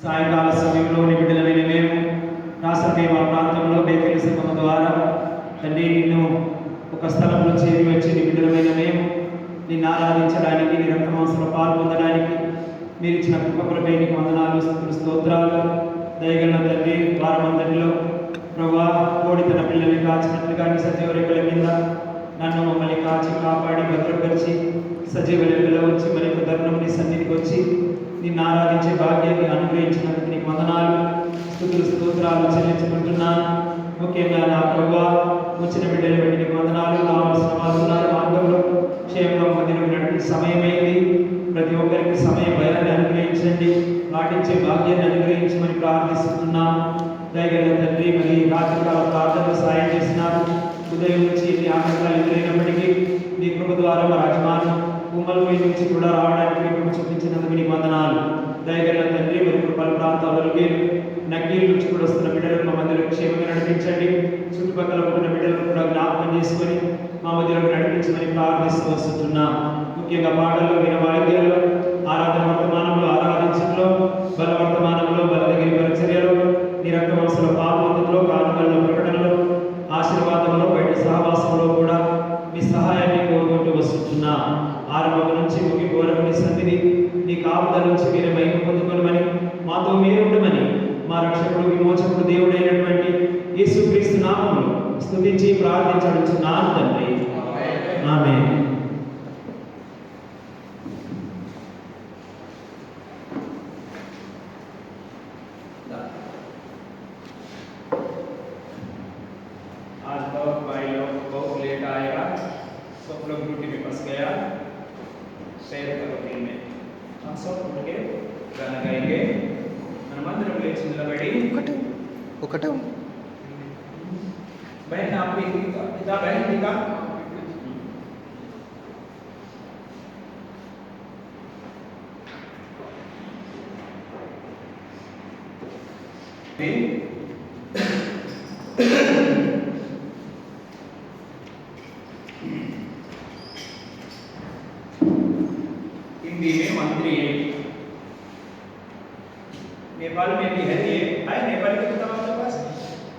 సాయంకాల సమయంలోని బిడ్డలమైన మేము రాష్ట్రమేమ ప్రాంతంలో బేకరీ సంఘం ద్వారా తండ్రి నిన్ను ఒక స్థలంలో చేరి వచ్చి నీ బిడ్డలమైన మేము నిన్ను ఆరాధించడానికి నీ రక్తమాంసంలో పాల్పొందడానికి మీరు ఇచ్చిన కృపకృపై నీకు వందనాలు స్తోత్రాలు. దయగల తండ్రి వారమందరిలో ప్రభా కోడి తన పిల్లల్ని కాచినట్లుగా నీ సజీవ రెక్కల కింద నన్ను మమ్మల్ని కాచి కాపాడి భద్రపరిచి సజీవ రెక్కలో వచ్చి మరి ఒక తరుణం నీ సన్నిధికి వచ్చి నిన్ను ఆరాధించే భాగ్యాన్ని అనుగ్రహించినందుకు నీకు వందనాలు స్తోత్రాలు చెల్లించుకుంటున్నాను. ముఖ్యంగా నా ప్రభువా వచ్చిన బిడ్డలు బట్టి నీకు వందనాలు. కావాల్సిన వారు మార్గంలో క్షేమంగా మందిరం నడిపే సమయమైంది. ప్రతి ఒక్కరికి సమయ భయాన్ని అనుగ్రహించండి, పాటించే భాగ్యాన్ని అనుగ్రహించమని ప్రార్థిస్తున్నాము. దయగల తండ్రి మరి రాత్రికాల ప్రార్థనలు సాయం చేసినారు. ఉదయం నుంచి ఎన్ని ఆటంకాలు ఎదురైనప్పటికీ నీ కృప ద్వారా మా రాజమాను కుమ్మలపై నుంచి కూడా రావడానికి మీ కృప చూపించినందుకు నీకు వందనాలు. దయగల తండ్రి మరి పలు ప్రాంతాలలో నగ్గీల నుంచి కూడా వస్తున్న బిడ్డలను మా మధ్యలో క్షేమంగా నడిపించండి. చుట్టుపక్కల ఉంటున్న బిడ్డలను కూడా జ్ఞాపకం చేసుకొని మా మధ్యలో నడిపించమని ప్రార్థిస్తూ వస్తున్నాం. ముఖ్యంగా పాటల్లో విన వాయిద్యాల్లో ఆరాధన వర్తమానంలో ఆరాధించడంలో బల వర్తమానంలో బలదగిరి పరిచర్యలో నీ రక్తవంశంలో పాల్పొందులో కానుకల్లో ప్రకటనలో ఆశీర్వాదంలో బయట సహవాసంలో కూడా మీ సహాయాన్ని కోరుకుంటూ వస్తున్నా. ఆరంభం నుంచి ముగింపు వరకు నీ సన్నిధి నీ కాపుదల నుంచి మీరు మహిమ పొందుకోమని మాతో మీరుండమని మా రక్షకుడు విమోచకుడు దేవుడైనటువంటి యేసుక్రీస్తు నామములో స్తుతించి ప్రార్థించడుచున్నాను తండ్రి. ఆమేన్. आज बहुत भाई लोग बहुत लेट आएगा, सब लोग ड्यूटी में फंस गया. शेयर करो टीम में. हम सब उठ के गाना गाएंगे. మన మందిరం లేచి నిలబడి ఒకటే बहन आप भी पिता बहन पिता हिंदी में मंत्री है, नेपाल में भी है. ये है नेपाली की किताब आपके पास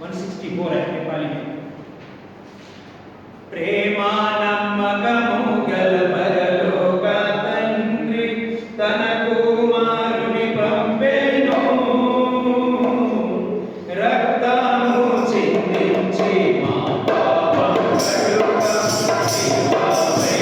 164 है नेपाली में. प्रेमानम्मकमु गलपरलोक तन्रि तन कुमारुनि पंपेनो रक्तमु చిందించి మా పాపములుగా శిలువపై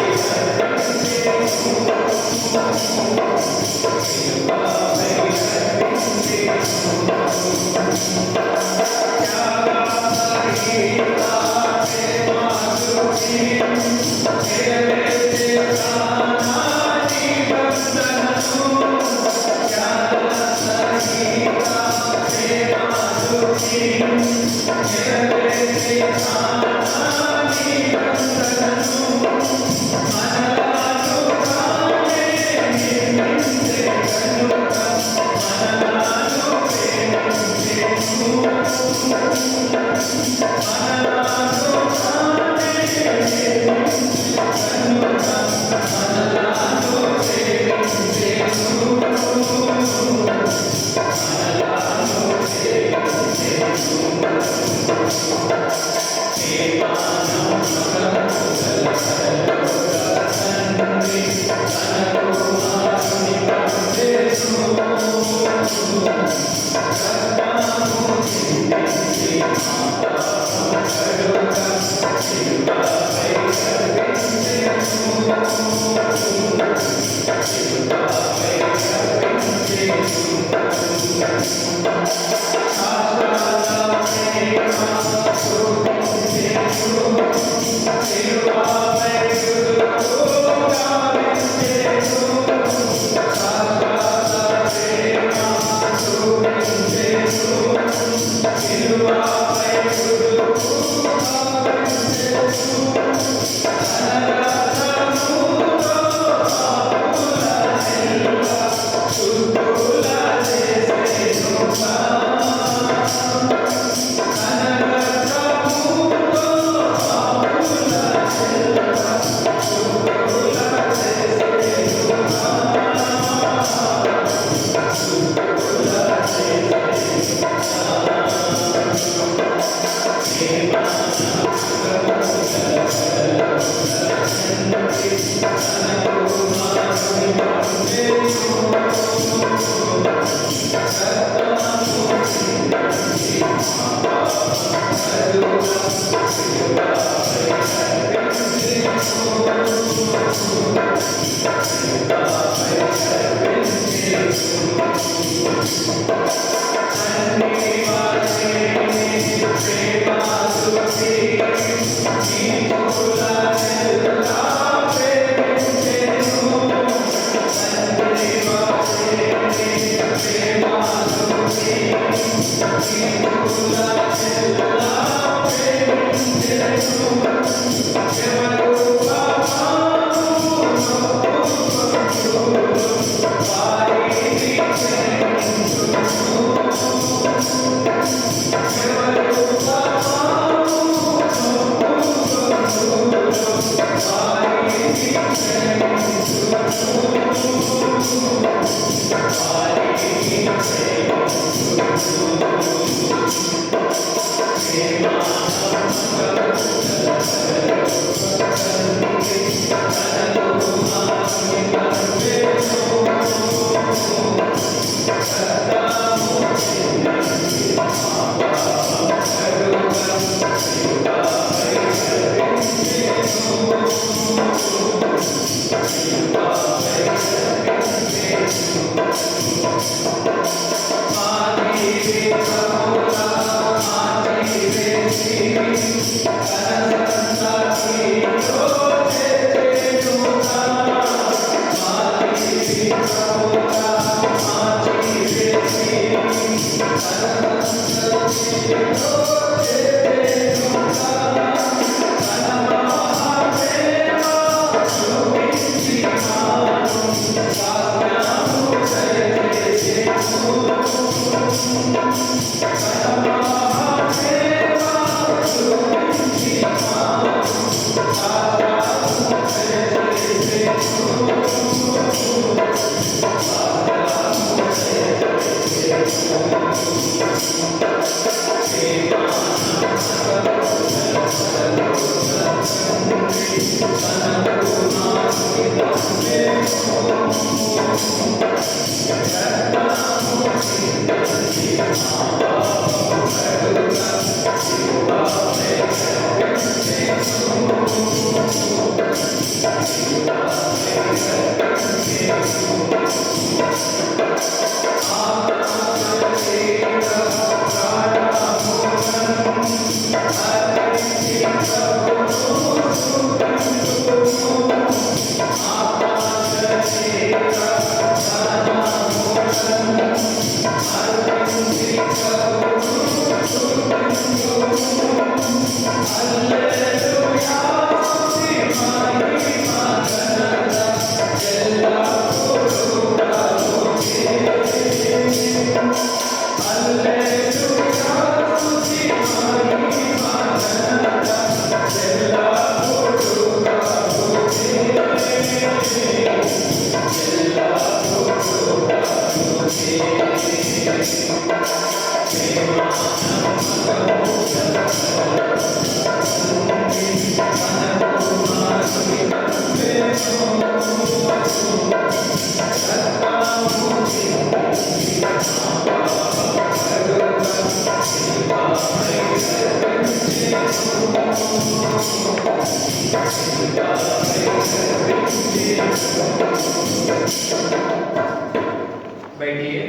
बैठिए,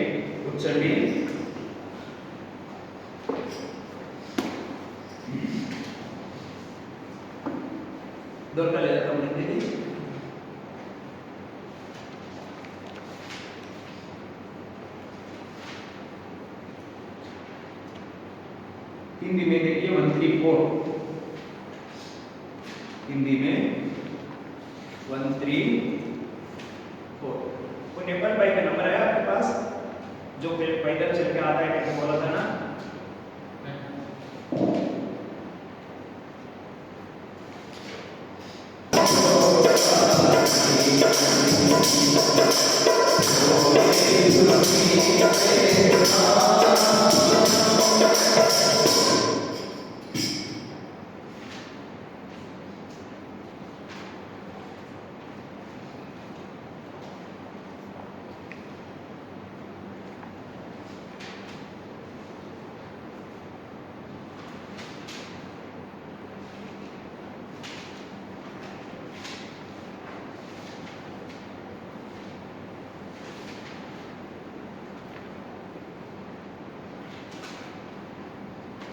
కూర్చోండి. దొరకలేదా తమ్ముడికి? हिंदी में देखिए 134, हिंदी में 134. कोई नेपाल भाई का नंबर है आपके पास जो पैदल चल के आता है, कैसे बोला था ना?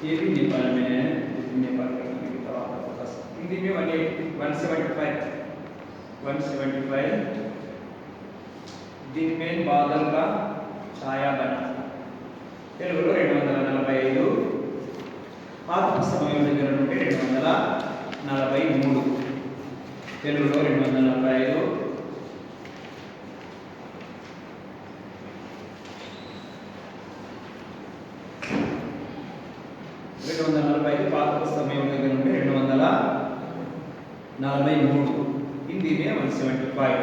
ये भी नेपाल में है, नेपाल का टिकट तो आपको बता सकते हिंदी में 175 दिन में बादल का छाया बना తెలుగులో 245 పాత పుస్తకం దగ్గర నుండి 243 తెలుగులో 245 పాత పుస్తకం దగ్గర నుండి 243 హిందీ में 175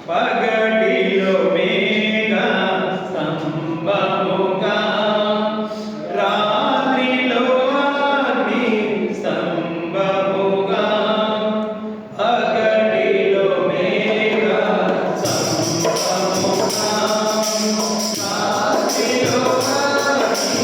పగటిలో మేఘ స్తంభముగా రాత్రిలో అగ్ని స్తంభముగా పగటిలో మేఘ స్తంభముగా రాత్రిలో అగ్ని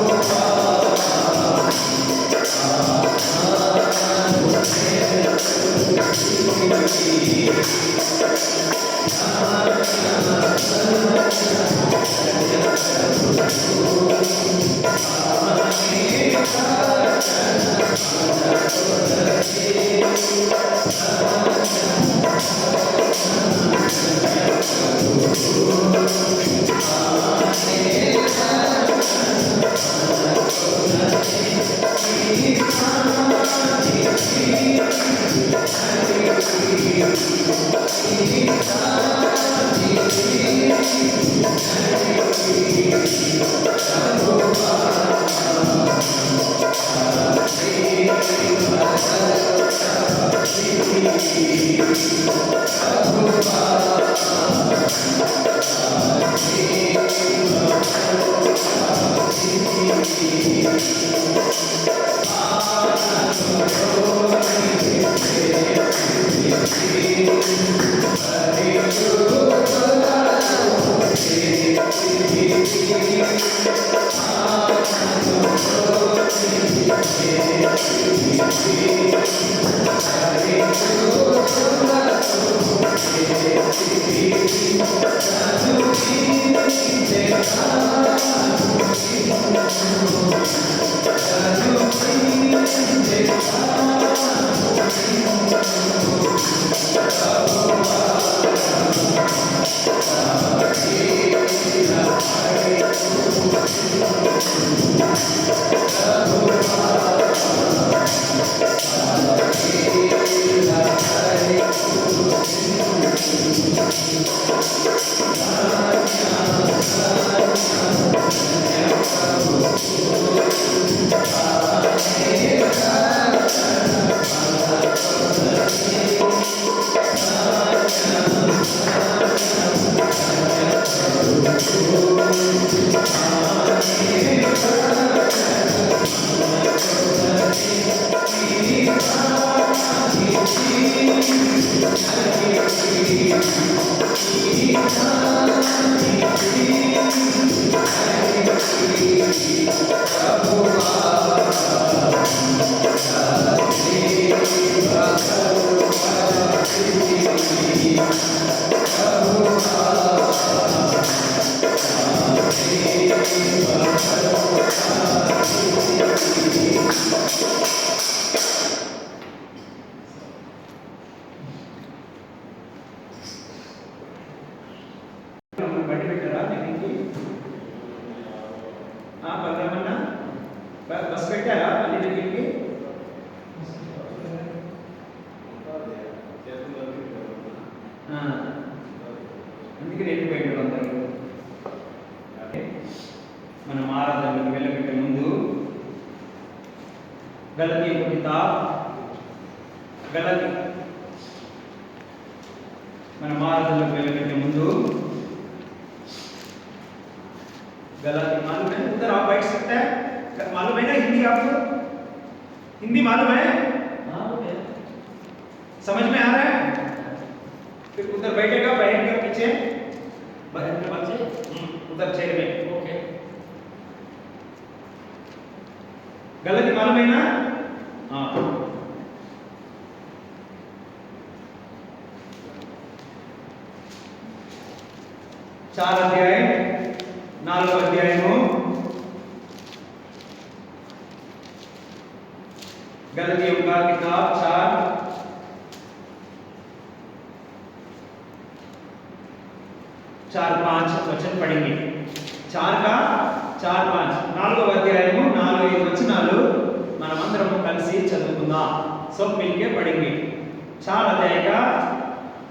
Jehovah బట్టి పెట్టారా మీకు? బలరామన్న బస్ పెట్టారా మళ్ళీ దగ్గరికి? అందుకే వెళ్ళిపోయాడు అందరూ. మనం ఆరాధనకు వెళ్ళబెట్టే ముందు గలతీ మనం ఆరాధనకు వెళ్ళబెట్టే ముందు गलती मालूम है? उधर आप बैठ सकते हैं, मालूम है ना हिंदी आपको? हिंदी मालूम है? समझ में आ रहा है? फिर उधर बैठेगा, बैठेगा पीछे उधर चेयर में। ओके, गलती मालूम है ना? हाँ, 4 अध्याय 4 అధ్యాయము गलतियों का किताब 4-5 वचन पढ़ेंगे। 4 का 4-5 4వ అధ్యాయము 4-5 వచనాలు మనమందరం కలిసి చదువుకుందాం। सब मिलके पढ़ेंगे। 4 अध्याय का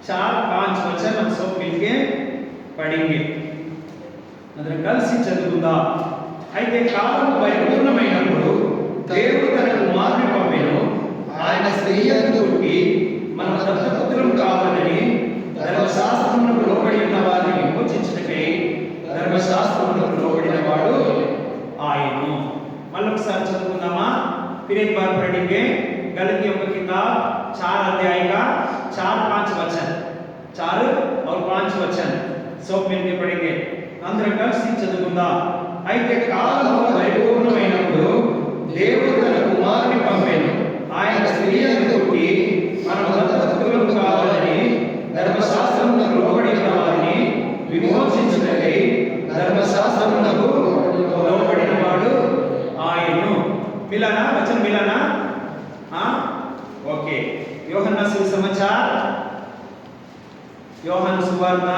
4-5 वचन हम सब मिलके पढ़ेंगे। అందరం కలిసి చదువుకుందాం। అయితే కాలము పరిపూర్ణమైనప్పుడు దేవుడు తన కుమారుని పంపెను, ఆయన స్త్రీ యందు పుట్టి మన దత్తపుత్రులం కావాలని ధర్మశాస్త్రమునకు లోబడి ఉన్న వారిని విమోచించుటకై ధర్మశాస్త్రమునకు లోబడిన వాడు ఆయను। మళ్ళీ ఒకసారి చదువుకుందామా? फिर एक बार पढ़ेंगे। गलतियों की किताब 4 अध्याय का 4-5 वचन, 4 और 5 वचन सब मिलके पढ़ेंगे। అందరం కలిసి చదువుకుందాం। అయితే కాలము పరిపూర్ణమైనప్పుడు దేవుడు తన కుమారుని పంపెను, ఆయన స్త్రీ యందు పుట్టి మన దత్తపుత్రులం కావాలని ధర్మశాస్త్రమునకు లోబడి ఉన్న వారిని విమోచించుటకై ధర్మశాస్త్రమునకు లోబడిన వాడు ఆయను। मिलाना वचन मिलाना? हाँ, ओके। యోహన్నా సుసమాచాर, యోహాను సువార్త,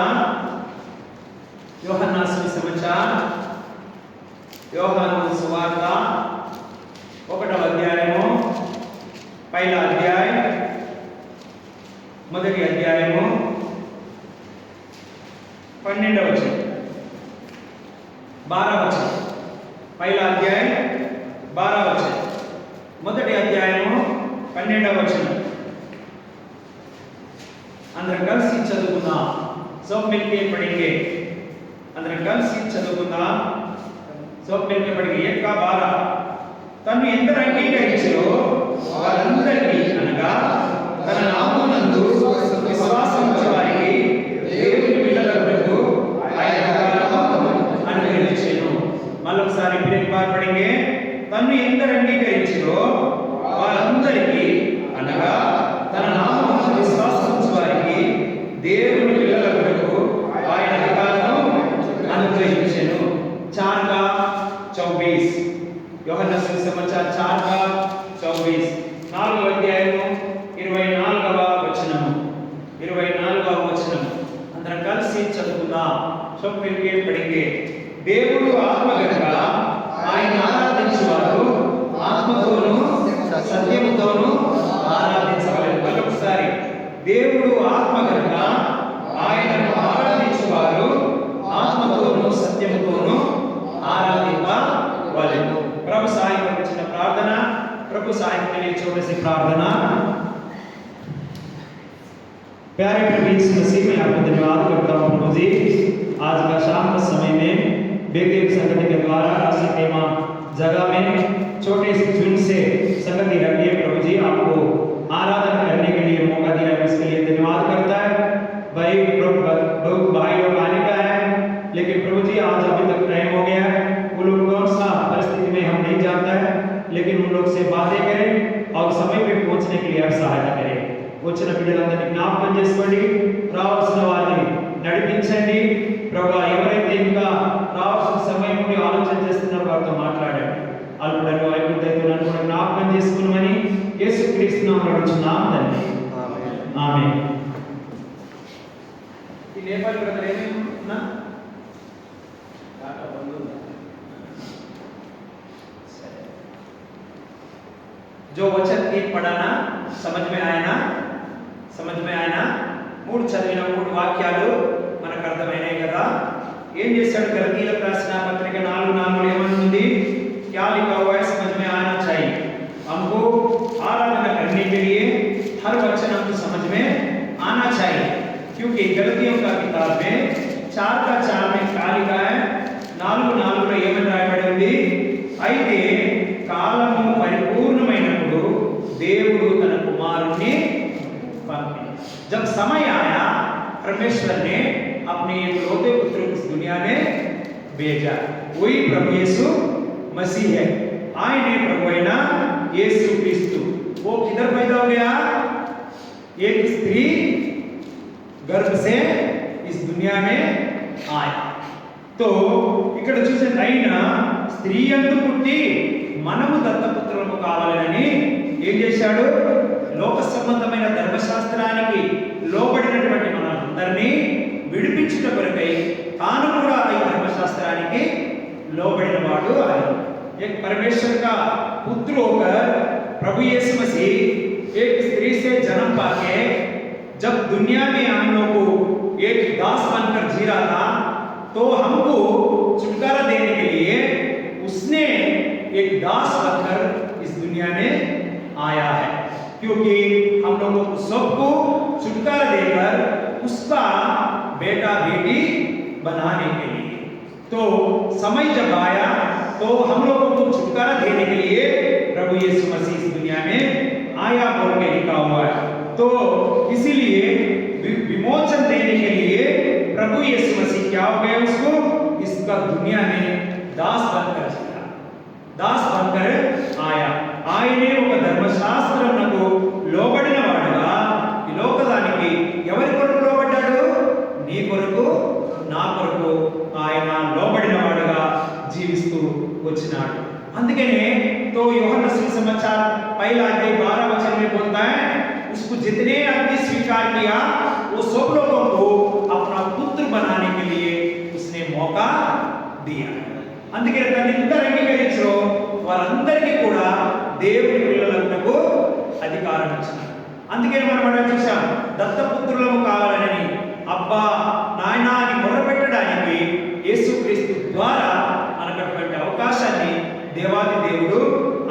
యోహన్నా సుసమాచాर, యోహాను సువార్త 1వ అధ్యాయము, పైల అధ్యాయ, మొదటి అధ్యాయము 12వ వచనం, 12వ వచనం, పైల అధ్యాయ 12వ వచనం, మొదటి అధ్యాయము 12వ వచనం। అందరం కలిసి చదువుకుందాం। सब मिलके पढ़ेंगे। అందరం కలిసి చదువుకుందాం। सब मिलके पढ़ेंगे। 1 का 12 తను ఎందరైతే అంగీకరించారో వారందరికీ, అనగా తన నామమునందు విశ్వాసం ఉంచే వారికి దేవుని పిల్లలకు ఆయన అనుగ్రహించెను। మళ్ళొకసారి బ్రేక్ బార్ పడింగే. తన్ను ఎందరు అంగీకరించిరో వారందరికీ అనగా తన నామమున విశ్వాసం ఉంచు వారికి దేవుని పిల్లలకు ఆయన అధికారము అనుగ్రహించెను. 4:24 యోహన్నా సువిశేషం 4:24 4వ అధ్యాయము 24వ వచనము 24వ వచనం అందరం కలిసి చదువుకుందాం. చొప్పికే పడింగే. దేవుడు ఆత్మ గనుక ఆయన ఆరాధించువారు ఆత్మతోనూ సత్యముతోనూ ఆరాధించవలెను. మరొకసారి దేవుడు ఆత్మ గనుక ఆయనను ఆరాధించువారు ఆత్మతోనూ సత్యముతోనూ ఆరాధింపవలెను. ప్రభు సాయం వచ్చిన ప్రార్థన, ప్రభు साहिब के लिए छोटे से प्रार्थना। प्यारे प्रभु यीशु मसीह में आपका धन्यवाद करता हूँ प्रभु जी, आज का शाम के समय में बेगेर संगति के द्वारा राष्ट्रीय जगह में छोटे से झुंड से संगति रखिए प्रभु जी, आपको आराधना करने के लिए मौका दिया है, इसके लिए धन्यवाद करता है। भाई बहुत भाई लोग आने का है, लेकिन प्रभु जी आज अभी तक टाइम हो गया है, वो लोग कौन सा परिस्थिति में हम नहीं जानता है, लेकिन उन लोग से बातें करें और समय पे पहुंचने के लिए आप सहायता करें। వచ్చిన బిడ్డలందరినీ జ్ఞాపకం చేసుకోండి, రావాల్సిన వారిని నడిపించండి ప్రభు। ఎవరైతే ఇంకా రావాల్సిన సమయం నుండి ఆలోచన చేస్తున్నారో వారితో మాట్లాడండి, అల్పుడను ఐగుప్తైతే నన్ను కూడా జ్ఞాపకం చేసుకున్నామని యేసుక్రీస్తు నామములో అడుగుచున్నాం తండ్రి, ఆమేన్। ఈ నేపాల్ బ్రదర్ ఏమేమన్నా जो वचन एक पढ़ाना समझ में आया ना, समझ में आया ना, मूड చదివిన మూడు వాక్యాలు మనకు అర్థమైనాయి కదా। ఏం చేశాడు గలతీయులకు రాసిన పత్రిక 4:4 ఏమనుంది, क्या लिखा हुआ है समझ में आना चाहिए, हमको आराधना करने के लिए हर वचन हमको समझ में आना चाहिए, क्योंकि गलतियों का किताब में 4:4 में क्या लिखा है, 4:4 ఏమని రాయబడి ఉంది, అయితే కాలము పరిపూర్ణమైనప్పుడు దేవుడు తన కుమారుణ్ణి పంపి, जब समय आया परमेश्वर ने अपने इकलौते पुत्र को इस दुनिया में भेजा, वही प्रभु यीशु मसीह है। आए प्रभु है ना यीशु क्रिस्तु, वो किधर पैदा हो गया, एक स्त्री गर्भ से इस दुनिया में आया। तो ఇక్కడ చూసే అయినా స్త్రీ యందు పుట్టి మనము దత్తపుత్రులము కావాలని ఏం చేశాడు, లోక సంబంధమైన ధర్మశాస్త్రానికి లోబడినటువంటి మనందరినీ విడిపించుట కొరకై తాను కూడా ఈ ధర్మశాస్త్రానికి లోబడిన వాడు ఆయన। एक परमेश्वर का पुत्र होकर प्रभु यीशु मसीह एक स्त्री से जन्म पाके जब दुनिया में हम लोग को एक दास बनकर जी रहा था, तो हमको छुटकारा देने के लिए उसने एक दास बनकर इस दुनिया में आया है, क्योंकि हम लोगों को सबको छुटकारा देकर उसका बेटा बेटी बनाने के लिए। तो समय जब आया तो हम लोगों को छुटकारा देने के लिए प्रभु यीशु मसीह इस दुनिया में आया बोल के लिखा हुआ है। तो इसीलिए विमोचन देने के लिए प्रभु यीशु मसीह क्या हो गए, उसको इसका दुनिया में दास बनकर जिया, दास बनकर आया। ఆయనే ఒక ధర్మశాస్త్రమునకు లోబడిన వాడుగా ఈ లోకదానికి ఎవరి కొరకు లోబడ్డాడు, నీ కొరకు నా కొరకు ఆయన లోబడిన వాడుగా జీవిస్తూ వచ్చినాడు। అందుకనే तो यूहन्ना सुसमाचार पहला अध्याय 12 वचन में बोलता है, उसको जितने आदमी स्वीकार किया वो सब लोगों को अपना पुत्र बनाने के लिए उसने मौका दिया। అందుకే తన్ని ఎందరు అంగీకరించారో వారందరికీ కూడా దేవుని పిల్లలకు అధికారం ఇచ్చాడు। అందుకే మనం చూసాం దత్తపుత్రులము కావాలని అబ్బా నాయన అని మొరపెట్టడానికి యేసుక్రీస్తు ద్వారా మనకటువంటి అవకాశాన్ని देवादि దేవుడు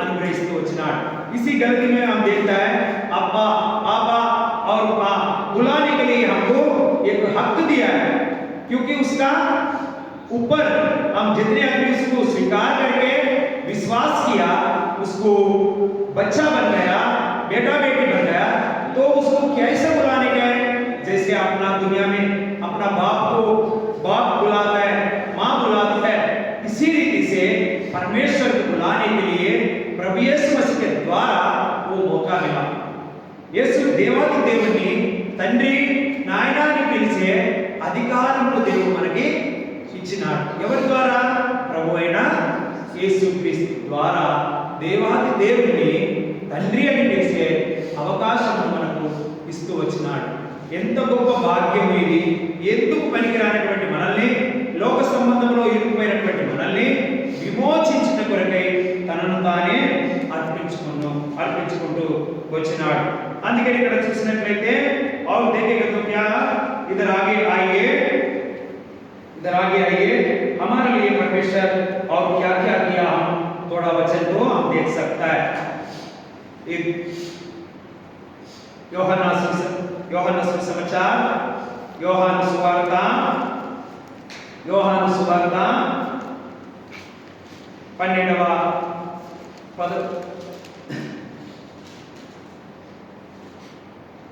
అనుగ్రహిస్తూ వచ్చినాడు। इसी गलती में हम देखता है अब्बा पापा और बुलाने के लिए हमको एक हक दिया है, क्योंकि उसका ऊपर हम जितने आदमी उसको स्वीकार करके विश्वास किया, उसको बच्चा बन गया, बेटा बेटी बन गया, तो उसको कैसे बुलाने गए, जैसे अपना दुनिया में अपना बाप को बाप बुलाता है, माँ बुलाता है, इसी रीति से परमेश्वर को बुलाने के लिए प्रभु यीशु मसीह के द्वारा वो मौका मिला। యేసు దేవాది దేవుని తండ్రి నాయనాన్ని పిలిచే అధికారమును దేవుడు మనకి ఇచ్చినాడు. ఎవరి ద్వారా? ప్రభు అయిన యేసుక్రీస్తు ద్వారా దేవాది దేవుని తండ్రి అని పిలిచే అవకాశం మనకు ఇస్తూ వచ్చినాడు. ఎంత గొప్ప భాగ్యం ఇది! ఎందుకు పనికిరానటువంటి మనల్ని, లోక సంబంధంలో ఇరుక్కుపోయినటువంటి మనల్ని విమోచించిన కొరకై తనను తానే అర్పించుకుంటూ వచ్చినాడు. అందుకని ఇక్కడ చూసినట్లయితే और देखेंगे तो क्या इधर आगे आइए हमारे लिए परमेश्वर और क्या क्या किया, हम थोड़ा वचन को हम देख सकता है। యోహాను సుసమాచాर యోహాను సువార్త 12వ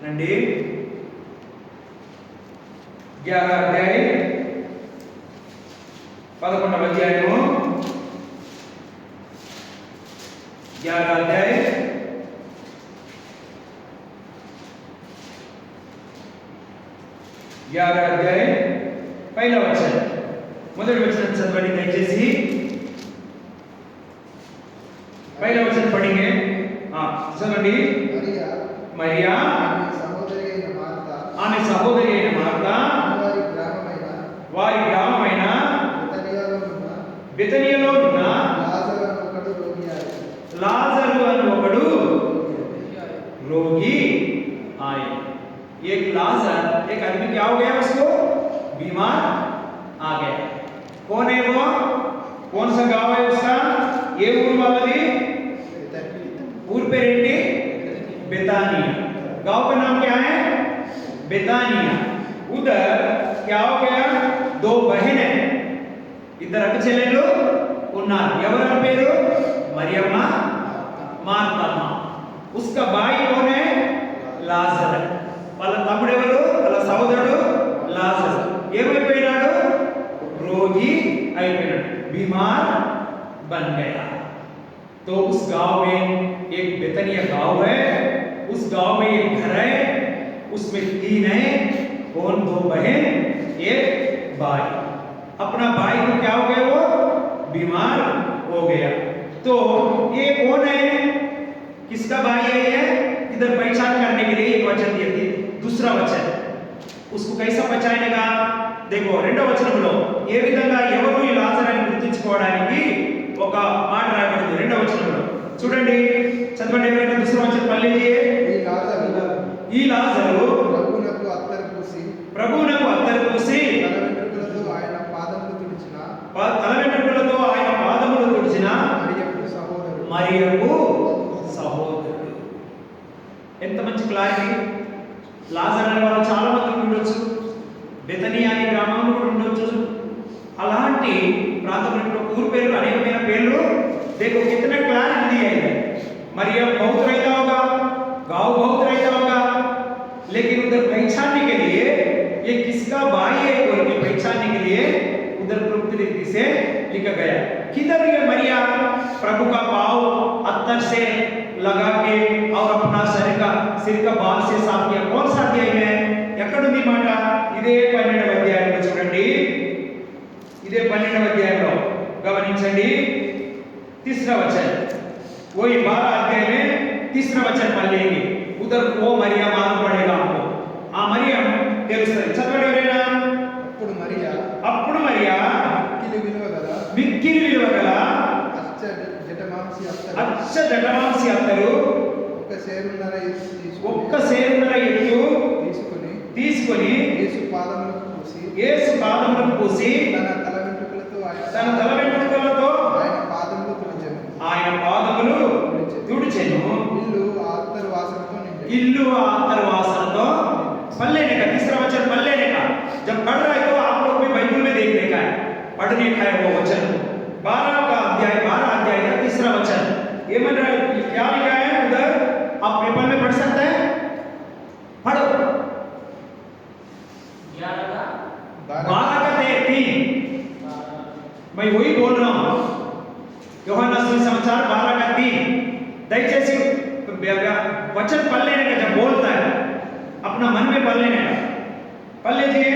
రండి 11వ అధ్యాయం 11వ అధ్యాయము 11వ అధ్యాయం 11వ అధ్యాయం 1వ వచనం, మొదటి వచనం చదవండి దయచేసి. 1వ వచనం పढ़ेंगे. చదవండి. మరియా ఆమె సహోదరి అయిన మార్త వారి గ్రామమైన బెతనియలో ఉన్న లాజరు అను ఒకడు रोगी आए. एक लाजर, एक आदमी क्या हो गया, उसको बीमार आ गया. कौन है वो? कौन सा गांव है उसका? ये ऊर वाली ऊर पे रेंडी बेतानिया. गांव का नाम क्या है? बेतानिया. उधर क्या हो गया, दो बहन है, इधर अక్క చెల్లెలు ఉన్నారు. ఎవరి పేరు? మరియమ్మ, మార్తమ్మ. उसका भाई कौन है? లాజర్. వాళ్ళ తమ్ముడు ఎవరు? వాళ్ళ సోదరుడు లాజర్. ఏమైపోయినాడు? రోగి అయిపోయినాడు, बीमार बन गया. तो उस गांव में एक बेतनिया गांव है, उस गांव में एक घर है, उसमें 3 है. कौन? 2 बहन, एक भाई. अपना भाई को क्या हो गया? वो बीमार हो गया. तो ये कौन है? किसका भाई है ये? इधर पहचान करने के लिए एक वचन दिया थी. दूसरा वचन उसको कैसा पहचानेगा? देखो, రెండవ వచనంలో ఏ విధంగా ఎవరు ఈ లాజరుని గుర్తించుకోవడానికి ఒక మాట రాయబడింది. రెండవ వచనంలో చూడండి, చదవండి. ఎవరైనా दूसरा वचन पढ़ लीजिए. ఈ లాజరు ప్రభువునకు అత్తరు పూసి తల వెంట్రుకలతో ఆయన పాదములు తుడిచిన మరియకు సహోదరుడు. ఎంత మంచి క్లారిటీ! లాజర్ అనే వాళ్ళు చాలా మంది ఉండొచ్చు, బెతనియా అనే గ్రామంలో కూడా ఉండొచ్చు. అలాంటి ప్రాంతంలో ఊరు పేర్లు, అనేకమైన పేర్లు. देखो कितना क्लारिटी दिया है. मरियम बहुत रहता होगा, गांव बहुत रहता होगा, लेकिन उधर पहचानने के लिए ये किसका भाई है बोल के पहचानने के लिए उधर गुप्त रीति से लिखा गया. किधर ये मरिया प्रभु का पाँव अत्तर से लगा के और अपना सिर का बाल से साफ किया. कौन सा अध्याय में ఎక్కడుంది మాట? ఇదే 12వ అధ్యాయంలో చూడండి. ఇదే 12వ అధ్యాయంలో గమనించండి. 3रा वचन, वही 12 अध्याय में 3रा वचन पढ़ लेंगे. उधर वो मरियम मालूम पड़ेगा आपको. ఆ మరియం తెలుస్తుంది. చదవండి ఎవరైనా. అప్పుడు మరియా మిక్కిలి విలువ గల అచ్చ జటమాంసి అత్తరు ఒక్క సేరున్నర ఎత్తు తీసుకొని యేసు పాదములకు పూసి తన తల వెంట్రుకలతో ఆయన పాదములు తుడిచెను. ఇల్లు ఆ అత్తరు వాసనతో पढ़ने का. 3रा वचन पढ़ने का. जब पढ़ रहे तो आप लोग भी बाइबल में देखने का है, पढ़ने का है वो वचन. 12 अध्याय का 3रा वचन ये मन रहा है. क्या लिखा है उधर? आप पेपर में पढ़ सकते हैं. पढ़ो. 12 का 3. मैं वही बोल रहा हूँ. యోహాను సుసమాचार 12 का 3 दयచేసి वचन पढ़ लेने का जब बोलता है अपना मन में पढ़ लेने का पढ़ लीजिए।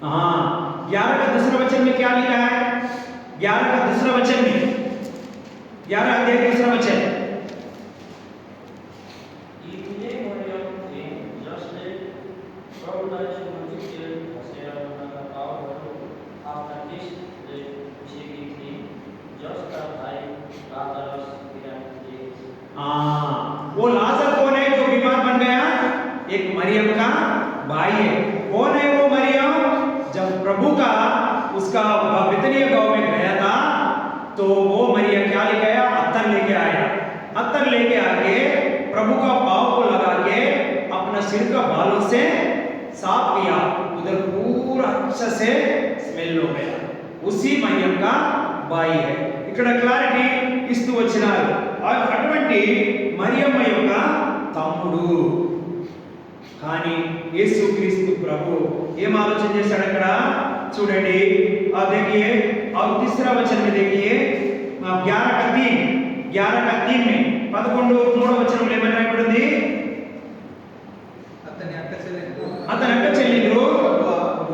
हाँ 11 का दूसरा वचन में क्या लिखा है? 11 का दूसरा वचन में 11 अध्याय दूसरा वचन वो लाजर कौन है जो बीमार बन गया? एक मरियम का भाई है। कौन है वो मरियम? जब प्रभु का उसका बितनिया गांव में गया था तो वो मरियम क्या लेके आया? अत्तर लेके आया। अत्तर लेके आके प्रभु का पाँव को लगा के अपना सिर का बालों से साफ किया, उधर पूरा अच्छा से स्मेल हो गया। उसी मरियम का भाई है। ఇక్కడ క్లారిటీ ఇస్తూ వచ్చినారు। అటువంటి మరియమ్మ యొక్క తమ్ముడు। కానీ యేసుక్రీస్తు ప్రభు ఏం ఆలోచన చేశాడు అక్కడ చూడండి। अब देखिए और तीसरा वचन में देखिए 11 का 3 में 11 3 వచనంలో ఏమని రాయబడింది? అతని అక్క చెల్లెలు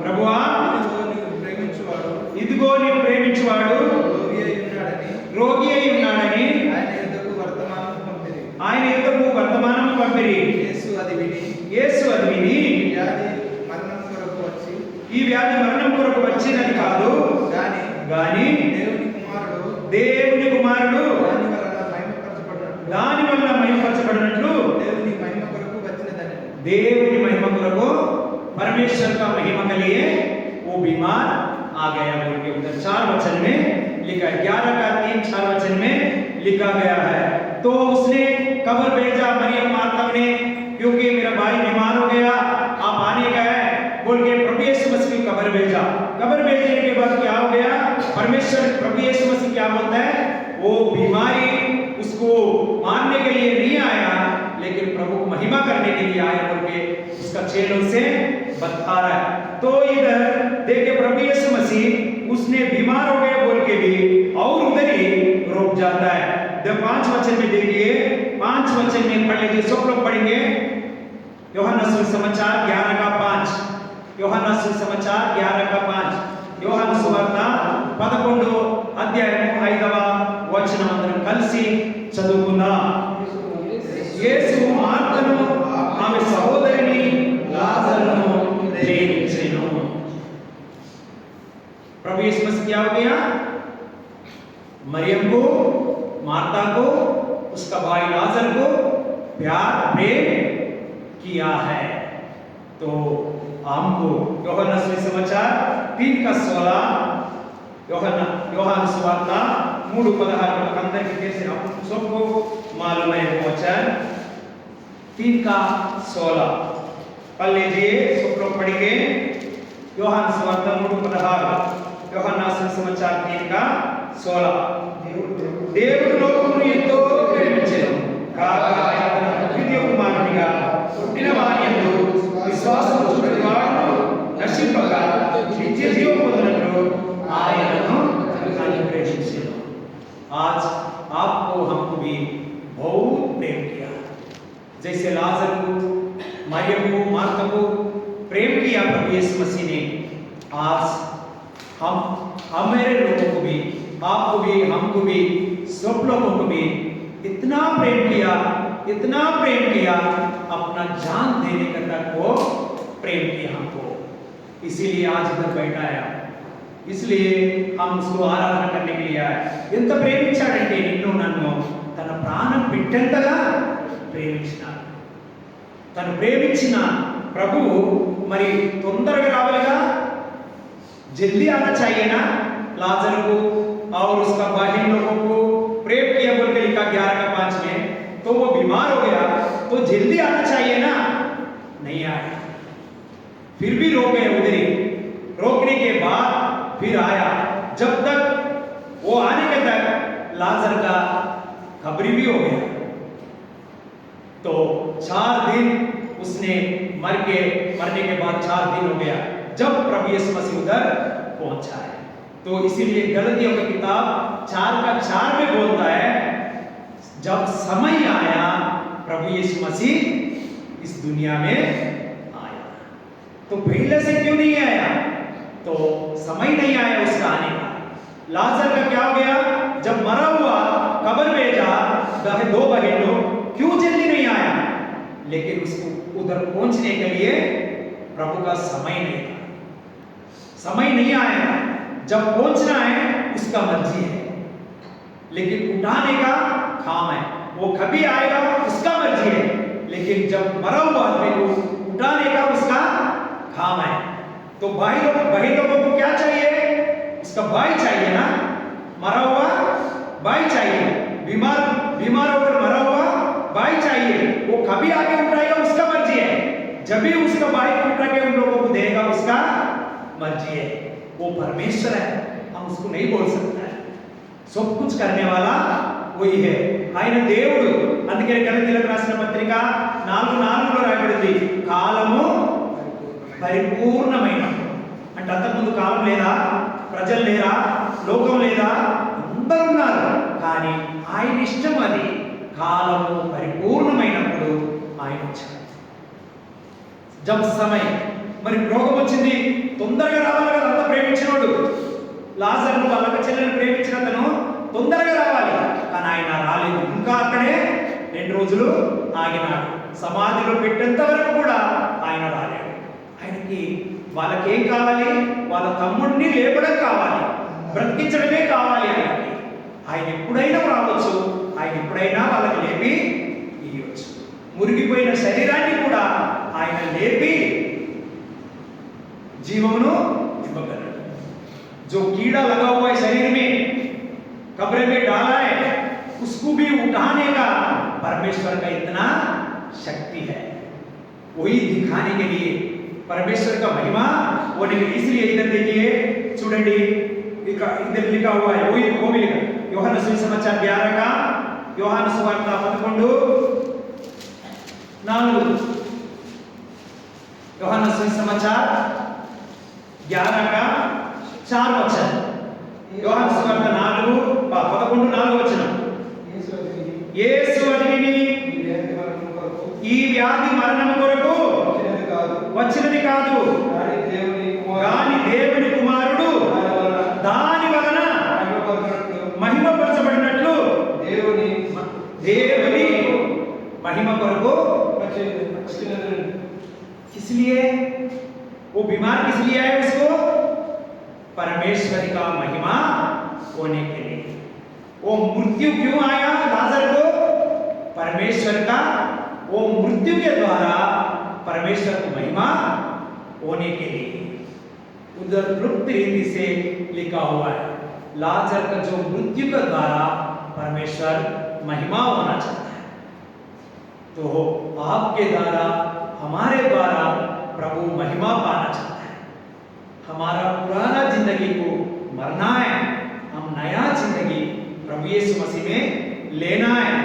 ప్రభువా ఇదిగో నీవు ప్రేమించువాడు రోగి అయి ఉన్నాడని ఆయన యుద్ధకు వర్తమానం పంపిరి। యేసు అది విని ఈ వ్యాధి మరణం కొరకు వచ్చినది కాదు గాని దేవుని కుమారుడు దాని వల్ల మహిమపరచబడినట్లు దేవుని మహిమ కొరకు परमेश्वर का महिमा के लिए वो बीमार आ गया बोल के उधर 4 वचन में लिखा है। 11 का 3 4 वचन में लिखा गया है। तो उसने कब्र भेजा मरियम मार्था ने, क्योंकि मेरा भाई बीमार हो गया, आप आने का है बोल के प्रभु यीशु मसीह की कब्र भेजा। कब्र भेजने के बाद क्या हो गया? परमेश्वर प्रभु यीशु मसीह क्या बोलता है? वो बीमारी उसको मारने के लिए नहीं आया, लेकिन प्रभु को महिमा करने के लिए आया बोल के उसका चेलों से बता रहा है। तो इधर देखिए प्रभु यीशु मसीह उसने बीमार हो गए बोल के भी और उधर ही रुक जाता है। जब 5 वचन में देखिए 5 वचन में पढ़ लीजिए, सब लोग पढ़ेंगे। యోహాను సుసమాచాर 11 का 5 యోహాను సుసమాచాर 11 का 5 యోహాను సువార్త 11 అధ్యాయం 5వ వచనం అందరం కలిసి చదువుకుందాం। యేసు మార్తను ఆమె సహోదరిని లాజరును ప్రేమించెను। प्रभु यीशु मसीह क्या हो गया? मरियम को, मार्ता को, उसका भाई लाजर को प्यार प्रेम किया है। तो हमको యోహాను సుసమాచాर 3 का 16 యోహాను సువార్త 3:16 అందరికీ తెలిసి सबको मालूम है वो वचन 3 का 16 पढ़ लीजिए, सब लोग पढ़ेंगे। యోహాను సువార్త 3:16 యోహాను సుసమాచాर 3 का 16 దేవుడు లోకమును ఎంతో ప్రేమించెను కాగా ఆయన తన ద్వితీయ కుమారునిగా పుట్టిన వాని యందు విశ్వాసము చూపేవాడు నశింపక నిత్య జీవం పొందునట్లు ఆయనను అనుగ్రహించెను। आज आपको हमको भी बहुत प्रेम किया, जैसे लाजर को, मरियम को, मार्था को प्रेम किया प्रभु यीशु मसीह ने। आज हम मेरे लोगों को भी, आपको भी, हमको भी, सब लोगों को भी इतना प्रेम किया, अपना जान देने तक वो प्रेम किया हमको। इसीलिए आज इधर बैठा है, इसलिए हम उसको आराधना करने के लिए आए। ఎంత ప్రేమించాడంటే నిన్ను నన్ను తన ప్రాణం పెట్టేంతగా ప్రేమించినాడు। తను ప్రేమించిన ప్రభువు మరి తొందరగా రావాలిగా, जल्दी आना चाहिए ना। लाजर को और उसका बहन लोगों को प्रेम किया बोल के लिखा 11 का 5 में। तो वो बीमार हो गया तो जल्दी आना चाहिए ना, नहीं आया। फिर भी रोके उधर ही। रोकने के बाद फिर आया, जब तक वो आने के तक लाजर का खबरी भी हो गया। तो 4 दिन उसने मरने के बाद 4 दिन हो गया जब प्रभु यीशु मसीह उधर पहुंचा है। तो इसीलिए गलतियों की किताब 4:4 में बोलता है, जब समय आया प्रभु यीशु मसीह इस दुनिया में आया। तो पहले से क्यों नहीं आया? तो समय नहीं आया उसका आने का। लाजर का क्या हो गया? जब मरा हुआ कब्र भेजा 2 बहनों, क्यों जल्दी नहीं आया? लेकिन उसको उधर पहुंचने के लिए प्रभु का समय नहीं था, समय नहीं आया। जब पहुंचना है उसका मर्जी है, लेकिन उठाने का काम है। वो कभी आएगा उसका मर्जी है, लेकिन जब मरा हुआ आदमी को उठाने का उसका काम है। तो भाई लोगों को क्या चाहिए? उसका भाई चाहिए ना, मरा हुआ भाई चाहिए, बीमार होकर मरा हुआ भाई चाहिए। वो कभी आके उठाएगा उसका मर्जी है, जब भी उसका भाई उठा के उन लोगों को देगा उसका मर्जी है। वो परमेश्वर है, हम उसको नहीं बोल सकते हैं। सब कुछ करने वाला वही है, ఆయన దేవుడు। అందుకే గలతీయులకు రాసిన పత్రిక 4:4లో రాయబడింది, కాలము పరిపూర్ణమైనప్పుడు. అంటే అంతకుముందు కాలం లేదా, ప్రజలు లేరా, లోకం లేదా, అందరూ ఉన్నారు. కానీ ఆయన ఇష్టం అది, కాలము పరిపూర్ణమైనప్పుడు ఆయన వచ్చాడు. జబ్ సమయం, మరి రోగం వచ్చింది, తొందరగా రావాలి కదా, అంత ప్రేమించినోడు లాజర్ను వాళ్ళ చెల్లెలు ప్రేమించిన అతను తొందరగా రావాలి, కానీ ఆయన రాలేదు. ఇంకా అక్కడే 2 రోజులు ఆగినాడు. సమాధిలో పెట్టేంత వరకు కూడా ఆయన రాలేడు. ఆయనకి వాళ్ళకేం కావాలి? వాళ్ళ తమ్ముడిని లేపడం కావాలి, బ్రతికించడమే కావాలి ఆయనకి. ఆయన ఎప్పుడైనా రావచ్చు, ఆయన ఎప్పుడైనా వాళ్ళకి లేపి ఇవ్వచ్చు. మురిగిపోయిన శరీరాన్ని కూడా ఆయన లేపి జీవమును ఇవ్వగలడు. जो कीड़ा लगा हुआ है शरीर में, कब्र में डाला है, उसको भी उठाने का परमेश्वर का इतना शक्ति है। वही दिखाने के लिए परमेश्वर का महिमा होने के लिए, इसलिए इधर देखिए, चूडंडी इधर लिखा हुआ है, वही वो भी लिखा, యోహాను సువార్త 11 का, యోహాను సువార్త 11:4, యోహాను సువార్త 11 का 4 वचन, యోహాను సువార్త 11:4 వచనం. యేసు అడిగిని, ఈ వ్యాధి మరణం కొరకు వచ్చినది కాదు, కానీ దేవుని కుమారుడు దాని వలన మహిమపరచబడినట్లు దేవుని महिमा కొరకు వచ్చినది. इसलिए वो बीमार किस लिए आया? उसको परमेश्वर का महिमा होने के लिए। वो मृत्यु क्यों आया लाजर को? परमेश्वर का, वो मृत्यु के द्वारा परमेश्वर को महिमा होने के लिए। उधर लुप्त रीति से लिखा हुआ है, लाजर का जो मृत्यु के द्वारा परमेश्वर महिमा होना चाहता है। तो आपके द्वारा, हमारे द्वारा प्रभु महिमा पाना चाहता है। हमारा पुराना जिंदगी को मरना है, हम नया जिंदगी प्रभु यीशु मसीह में लेना है,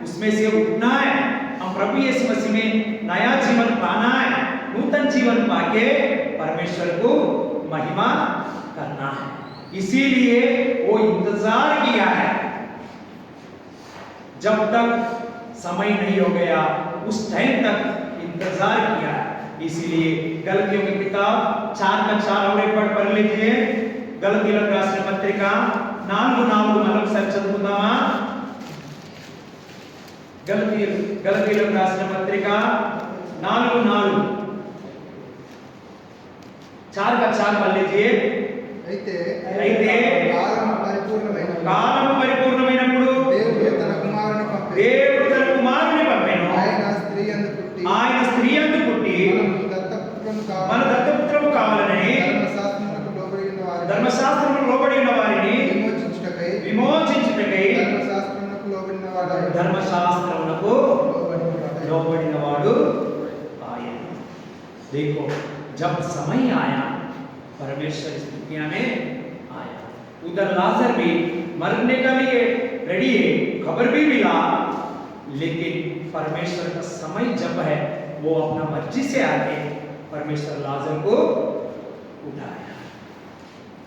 उसमें से उठना है। हम प्रभु यीशु मसीह में नया जीवन पाना है, नूतन जीवन पाके परमेश्वर को महिमा करना है। इसीलिए वो इंतजार किया है, जब तक समय नहीं हो गया उस टाइम तक इंतजार किया है। इसीलिए गलतियों की किताब 4:4 और एक बार पढ़ लीजिए। गलतीలకు రాసిన పత్రిక 4:4 మరొకసారి చదువుకుందామా? గలతీలకు రాసిన పత్రిక 4:4 4:4 पढ़ लीजिए। అయితే కాలము పరిపూర్ణమైనప్పుడు దేవుడు తన కుమారుని పంపెను. ఆయన స్త్రీ యందు పుట్టి మన దత్తపుత్రము కావాలని ధర్మశాస్త్రమునకు లోబడి ఉన్న వారిని విమోచించుటకై ధర్మశాస్త్రమునకు లోబడిన వాడు ఆయన. देखो जब समय आया परमेश्वर इस दुनिया में आया। उधर लाजर भी मरने का लिए रेडी है, खबर भी मिला, लेकिन परमेश्वर का समय जब है वो अपना मर्जी से आके परमेश्वर लाजर को उठाया।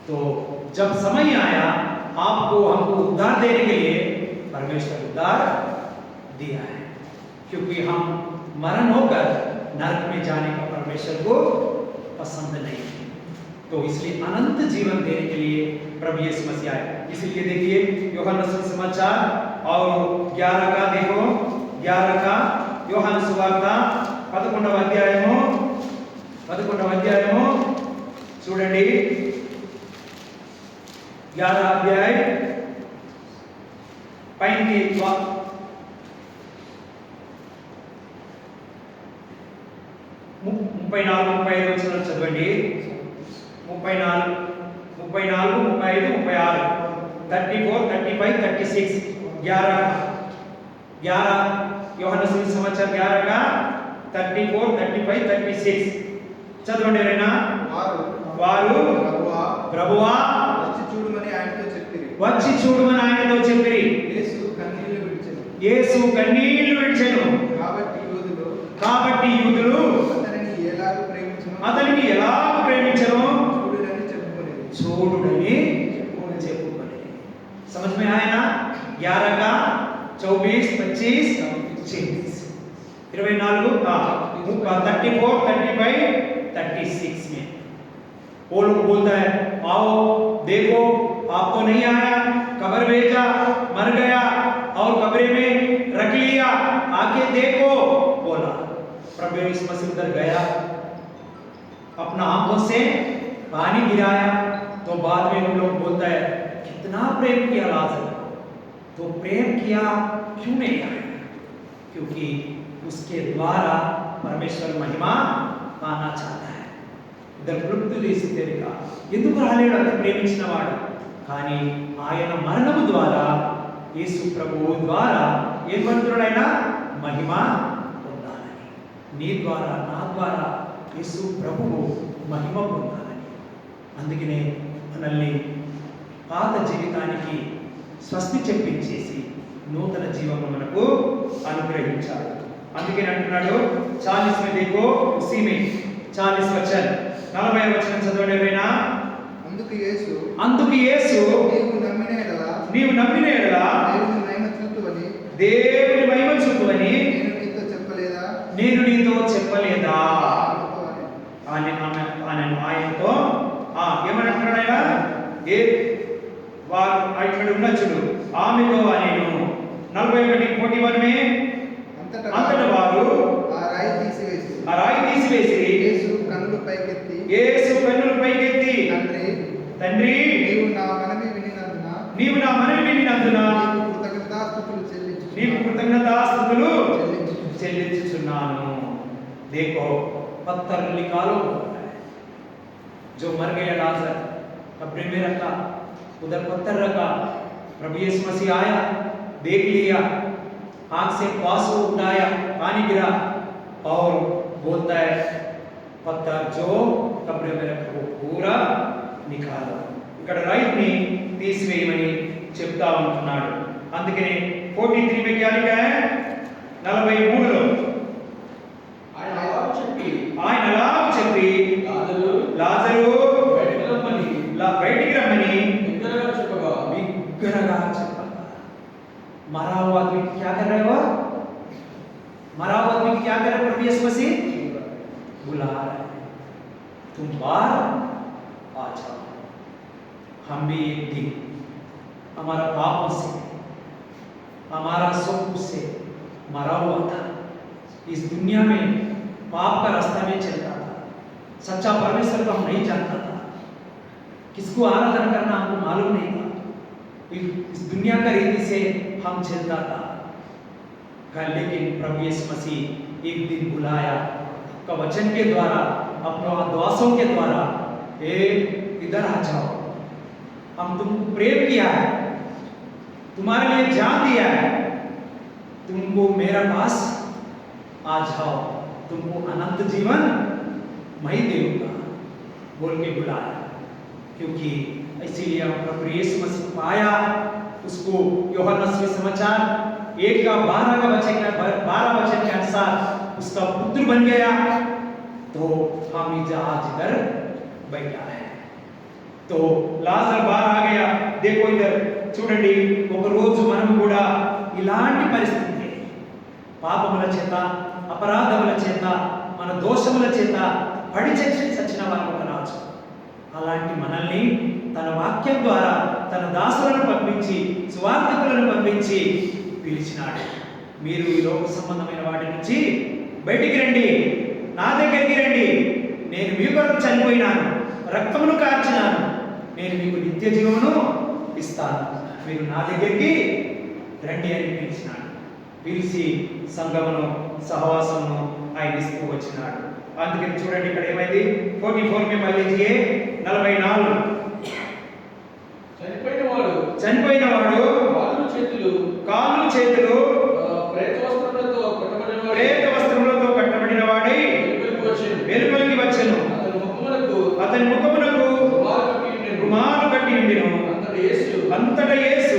तो जब समय आया आपको हमको उद्धार देने के लिए परमेश्वर उद्धार दिया है, क्योंकि हम मरण होकर नरक में जाने का परमेश्वर को पसंद नहीं है। तो इसलिए अनंत जीवन देने के लिए प्रभु यीशु मसीह आए। इसलिए देखिए यूहन्ना सुसमाचार और 11 का देखो 11 का యోహాను సువార్త 11వ అధ్యాయము చూడండి 11వ అధ్యాయం పైకి 34 35 వచనాలు చదవండి 34 35 36 34 35 36 11 యోహన్నా సువిశేషం 11 का 34 35 36 చదవండి రేనా వారు ప్రభువా వచ్చి చూడమని ఆయనతో చెప్పిరి యేసు కన్నీళ్లు విడిచెను కాబట్టి యూదులు అతనిని ఎలా ప్రేమించను చూడుడని చెప్పుకొని समझ में आया ना 11 का 24 25 26 24 का 34 35 36 में वो लोग बोलता है आओ देखो आपको नहीं आया, कब्र भेजा, मर गया और कब्र में रख लिया, आके देखो बोला। प्रभु यीशु मसीह उधर गया, अपना आंखों से पानी गिराया, तो बाद में उन लोग बोलता है कितना प्रेम किया लाजर, तो प्रेम किया क्यों नहीं आया? क्योंकि उसके द्वारा परमेश्वर महिमा पाना चाहता है। इधर मृत्यु देशिका ఎందుకు రాలేడు అంత ప్రేమించిన వాడు, కానీ ఆయన మరణము ద్వారా యేసు ప్రభువు ద్వారా ఏం పొందుతాడైనా మహిమ పొందాలని, నీ ద్వారా నా ద్వారా యేసు ప్రభువు మహిమ పొందాలని. అందుకనే మనల్ని పాత జీవితానికి స్వస్తి చెప్పించేసి నూతన జీవము మనకు అనుగ్రహించాడు. అందుకని అంటున్నాడు 40 में देखो उसी में 40 वचन 40 वचन చదవండి ఎవరైనా. అందుకు యేసు నీవు నమ్మిన ఎడల దేవుని మహిమ చూపువని నేను నీతో చెప్పలేదా ఆయనతో ఏమంటున్నాడు ఆయన, ఏ వారు ఇక్కడ ఉన్న చూడు ఆమెతో నేను 41 में అంతటా వారు ఆ రాయి తీసివేసి యేసు కన్నులు పైకెత్తి తండ్రి నీవు నా మనవి వినినందున నీకు కృతజ్ఞతాస్తుతులు చెల్లించుచున్నాను. देखो पत्थर निकालो, जो मर गया लाजर कब्र में रखा, उधर पत्थर रखा, प्रभु यीशु मसीह आया, देख लिया, आंख से आंसू उठाया, पानी गिरा और बोलता है पत्थर जो कब्र में रखा वो पूरा निकालो. ఇక్కడ రైట్ ని తీసివేయమని చెప్తా ఉంటున్నాడు. అందుకనే 43 में क्या लिखा है 43 లో ఆయన అలా చెప్పి లాజరు బయటికి రమ్మని బిగ్గరగా చెప్పగా मरा हुआ आदमी क्या कर रहा है? वो मरा हुआ आदमी क्या कर रहा है? प्रभु यीशु मसीह बुला रहा है, तुम बाहर आ जाओ. हम भी एक दिन हमारा पापों से हमारा सब से मरा हुआ था, इस दुनिया में पाप का रास्ता में चलता था, सच्चा परमेश्वर को हम नहीं जानता था, किसको आराधना करना हमको मालूम नहीं था, इस दुनिया का रीति से हम चलता था. लेकिन प्रभु यीशु मसीह एक दिन बुलाया आपका वचन के द्वारा, अपने आद्वासों के द्वारा, इधर आ जाओ, हम तुमको प्रेम किया है, तुम्हारे लिए जान दिया है, तुमको मेरा पास आ जाओ, तुमको अनंत जीवन मैं देऊंगा बोल के बुलाया, क्योंकि इसीलिए प्रभु यीशु मसीह पाया उसको यूहन्ना सुसमाचार 1:12 के अनुसार उसका पुत्र बन गया। तो हम आज इधर बैठा है। तो लाजर बाहर आ गया। देखो इधर చూడండి, ఒక రోజు మనం కూడా ఇలాంటి పరిస్థితి, పాపముల చేత అపరాధముల చేత మన దోషముల చేత పడి చచ్చిన వారు ఒక రాజు. అలాంటి మనల్ని తన వాక్యం ద్వారా తన దాసులను పంపించి సువార్తికులను పంపించి పిలిచినాడు. మీరు ఈ లోక సంబంధమైన వాటి నుంచి బయటికి రండి, నా దగ్గరికి రండి, నేను మీ కొరకు చనిపోయినాను, రక్తమును కార్చినాను, నేను మీకు నిత్య జీవమును ఇస్తాను, మీరు నా దగ్గరికి రండి అని పిలిచినాడు. పిలిచి సంఘమును సహవాసమును ఆయన ఇస్తూ వచ్చినాడు. అందుకని చూడండి ఇక్కడ ఏమైంది, 44 में మళ్ళీ 44 చనిపోయిన వాడు కాళ్ళు చేతులు ప్రేత వస్త్రములతో కట్టబడిన వాడై వెలుపలికి వచ్చెను. అతని ముఖమునకు రుమాలు కట్టి ఉండెను. అంతటా యేసు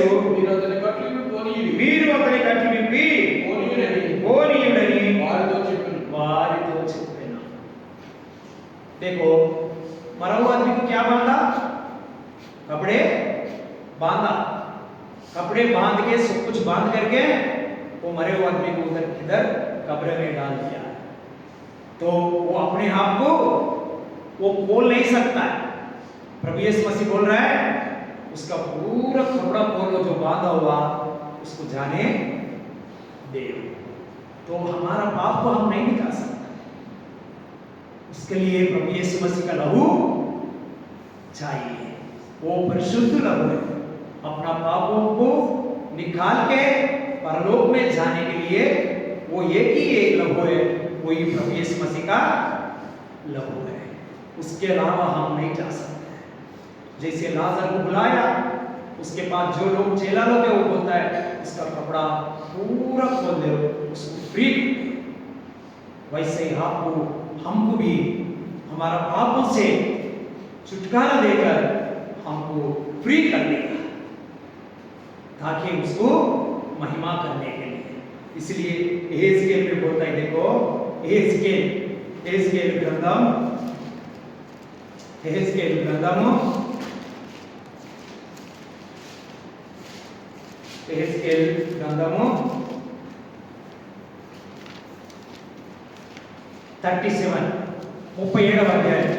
మీరు అతని కట్లు విప్పి పోనీయుడని వారితో చెప్పాను. देखो मरा हुआ आदमी को क्या बांधा? कपड़े बांधा, कपड़े बांध के सब कुछ बांध करके वो मरे हुए आदमी को उधर किधर कब्र में डाल दिया। तो वो अपने आप को वो खोल नहीं सकता है। प्रभु यीशु मसीह बोल रहा है उसका पूरा कपड़ा खोलो जो बांधा हुआ उसको जाने दे। तो हमारा पाप को हम नहीं निकाल सकते, उसके लिए प्रभु यीशु मसीह का लहू चाहिए। वो परिशुद्ध लहू है। अपना पापों को निकाल के परलोक में जाने के लिए वो एक ही एक लहू है, वही प्रभु यीशु मसीह का लहू है। उसके अलावा हम नहीं जा सकते। जैसे लाजर को बुलाया, उसके पास जो लोग चेला लोग है वो बोलता है उसका कपड़ा पूरा खोल दो, उसको फ्री। वैसे ही आपको हमको भी हमारा पापों से छुटकारा देकर हमको फ्री कर देगा, ताकि उसको महिमा करने के लिए। इसलिए एहेजकेल में बोलता है, देखो एहेजकेल ग्रंथम 37 37వ అధ్యాయం